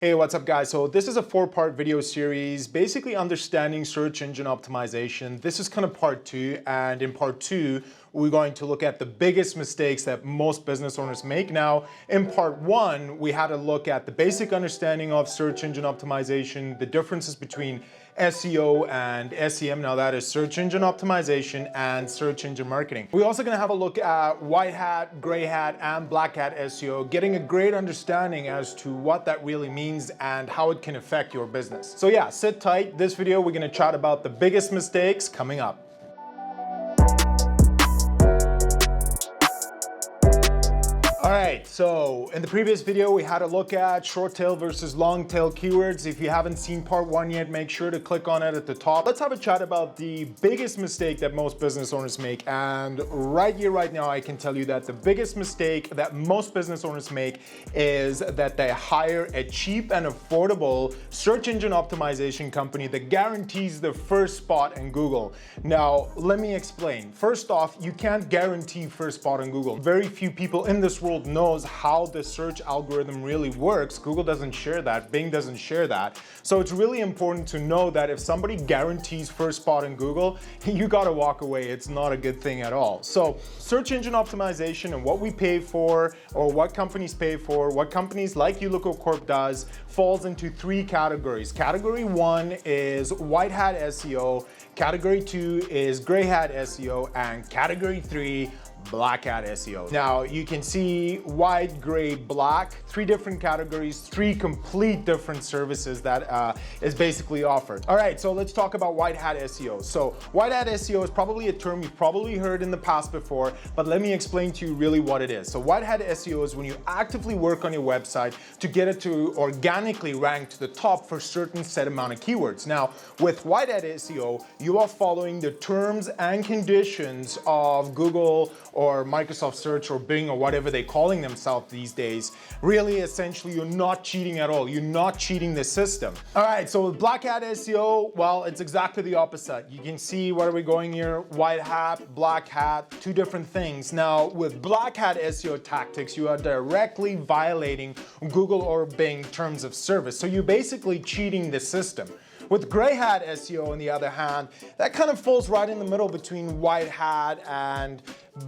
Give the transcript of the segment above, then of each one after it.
Hey, what's up guys? So this is a 4-part video series, basically understanding search engine optimization. This is kind of part 2, and in part 2, we're going to look at the biggest mistakes that most business owners make. Now, in part 1, we had a look at the basic understanding of search engine optimization, the differences between SEO and SEM, now that is search engine optimization and search engine marketing. We're also going to have a look at white hat, gray hat, and black hat SEO, getting a great understanding as to what that really means and how it can affect your business. So yeah, sit tight. This video, we're going to chat about the biggest mistakes coming up. Alright, so in the previous video we had a look at short tail versus long tail keywords. If you haven't seen part 1 yet, make sure to click on it at the top. Let's have a chat about the biggest mistake that most business owners make. And right here, right now, I can tell you that the biggest mistake that most business owners make is that they hire a cheap and affordable search engine optimization company that guarantees the first spot in Google. Now, let me explain. First off, you can't guarantee first spot in Google. Very few people in this world knows how the search algorithm really works. Google doesn't share that, Bing doesn't share that. So it's really important to know that if somebody guarantees first spot in Google, you gotta walk away. It's not a good thing at all. So search engine optimization and what we pay for, or what companies pay for, what companies like Ulico Corp does, falls into 3 categories. Category 1 is white hat SEO, category 2 is gray hat SEO, and category 3 black hat SEO. Now you can see white, gray, black, 3 different categories, 3 complete different services that is basically offered. All right, so let's talk about white hat SEO. So white hat SEO is probably a term you've probably heard in the past before, but let me explain to you really what it is. So white hat SEO is when you actively work on your website to get it to organically rank to the top for certain set amount of keywords. Now with white hat SEO, you are following the terms and conditions of Google or Microsoft Search or Bing or whatever they're calling themselves these days. Really, essentially, you're not cheating at all. You're not cheating the system. All right, so with black hat SEO, well, it's exactly the opposite. You can see where are we going here? White hat, black hat, 2 different things. Now, with black hat SEO tactics, you are directly violating Google or Bing terms of service. So you're basically cheating the system. With gray hat SEO, on the other hand, that kind of falls right in the middle between white hat and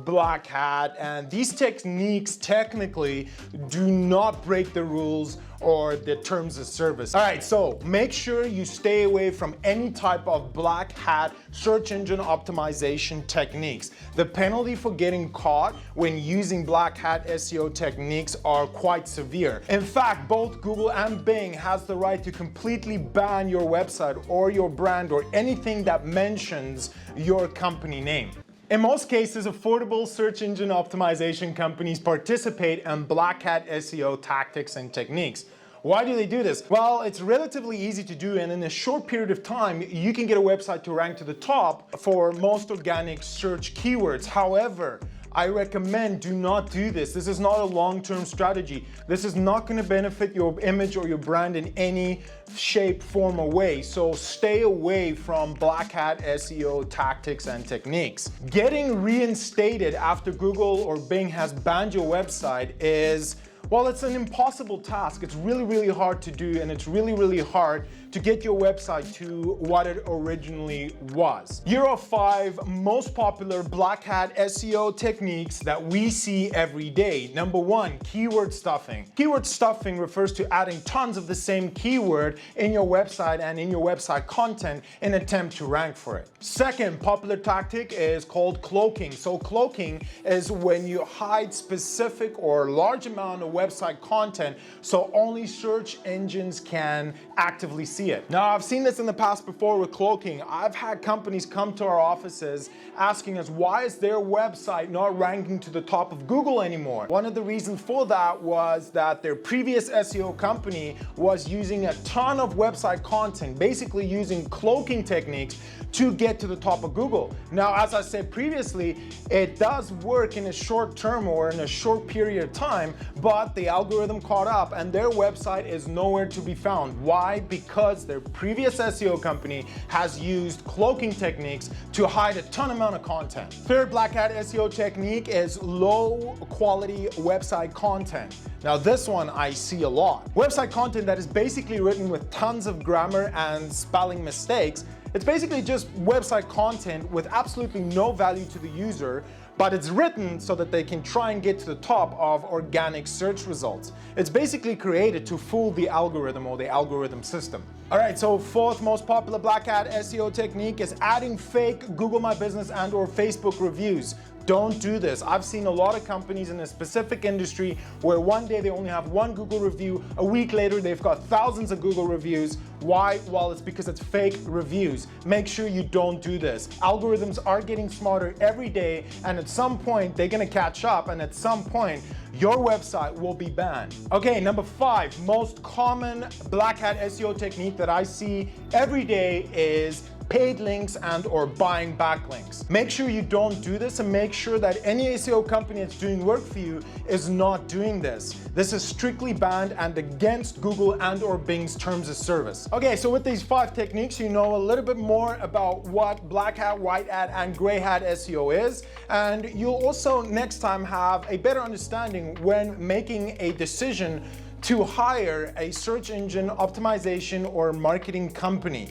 black hat, and these techniques technically do not break the rules or the terms of service. All right, so make sure you stay away from any type of black hat search engine optimization techniques. The penalty for getting caught when using black hat SEO techniques are quite severe. In fact, both Google and Bing has the right to completely ban your website or your brand or anything that mentions your company name. In most cases, affordable search engine optimization companies participate in black hat SEO tactics and techniques. Why do they do this? Well, it's relatively easy to do, and in a short period of time, you can get a website to rank to the top for most organic search keywords. However, I recommend do not do this. This is not a long-term strategy. This is not going to benefit your image or your brand in any shape, form, or way. So stay away from black hat SEO tactics and techniques. Getting reinstated after Google or Bing has banned your website is, well, it's an impossible task. It's really, really hard to do, and it's really, really hard to get your website to what it originally was. Here are 5 most popular black hat SEO techniques that we see every day. Number 1, keyword stuffing. Keyword stuffing refers to adding tons of the same keyword in your website and in your website content in an attempt to rank for it. Second popular tactic is called cloaking. So cloaking is when you hide specific or large amount of website content so only search engines can actively see it. Now, I've seen this in the past before with cloaking. I've had companies come to our offices asking us, why is their website not ranking to the top of Google anymore? One of the reasons for that was that their previous SEO company was using a ton of website content, basically using cloaking techniques to get to the top of Google. Now, as I said previously, it does work in a short term or in a short period of time, but up, the algorithm caught up, and their website is nowhere to be found. Why? Because their previous SEO company has used cloaking techniques to hide a ton amount of content. Third black hat SEO technique is low quality website content. Now this one I see a lot. Website content that is basically written with tons of grammar and spelling mistakes. It's basically just website content with absolutely no value to the user, but it's written so that they can try and get to the top of organic search results. It's basically created to fool the algorithm or the algorithm system. All right, so fourth most popular black hat SEO technique is adding fake Google My Business and or Facebook reviews. Don't do this. I've seen a lot of companies in a specific industry where one day they only have one Google review, a week later they've got thousands of Google reviews. Why? Well, it's because it's fake reviews. Make sure you don't do this. Algorithms are getting smarter every day, and at some point they're gonna catch up, and at some point your website will be banned. Okay, number 5, most common black hat SEO technique that I see every day is paid links and or buying backlinks. Make sure you don't do this, and make sure that any SEO company that's doing work for you is not doing this. This is strictly banned and against Google and or Bing's terms of service. Okay, so with these 5 techniques, you know a little bit more about what black hat, white hat, and gray hat SEO is, and you'll also next time have a better understanding when making a decision to hire a search engine optimization or marketing company.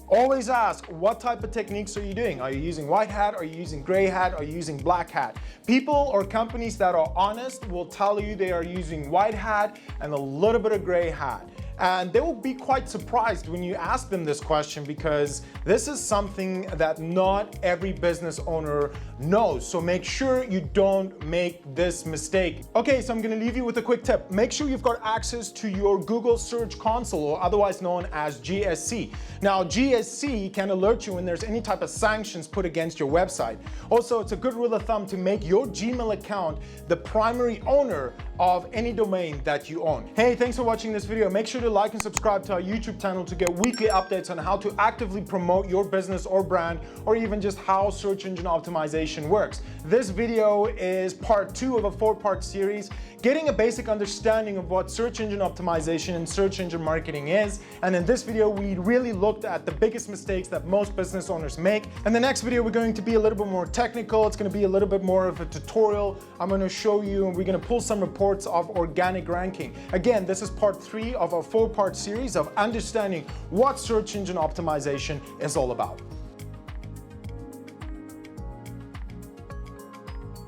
Always ask, what type of techniques are you doing? Are you using white hat? Are you using gray hat? Are you using black hat? People or companies that are honest will tell you they are using white hat and a little bit of gray hat. And they will be quite surprised when you ask them this question, because this is something that not every business owner knows. So make sure you don't make this mistake. Okay, so I'm gonna leave you with a quick tip. Make sure you've got access to your Google Search Console, or otherwise known as GSC. Now, GSC can alert you when there's any type of sanctions put against your website. Also, it's a good rule of thumb to make your Gmail account the primary owner of any domain that you own. Hey, thanks for watching this video. Make sure to like and subscribe to our YouTube channel to get weekly updates on how to actively promote your business or brand, or even just how search engine optimization works. This video is part 2 of a 4-part series, getting a basic understanding of what search engine optimization and search engine marketing is. And in this video, we really looked at the biggest mistakes that most business owners make. In the next video, we're going to be a little bit more technical. It's going to be a little bit more of a tutorial. I'm going to show you, and we're going to pull some reports of organic ranking. Again, this is part 3 of a 4-part series of understanding what search engine optimization is all about.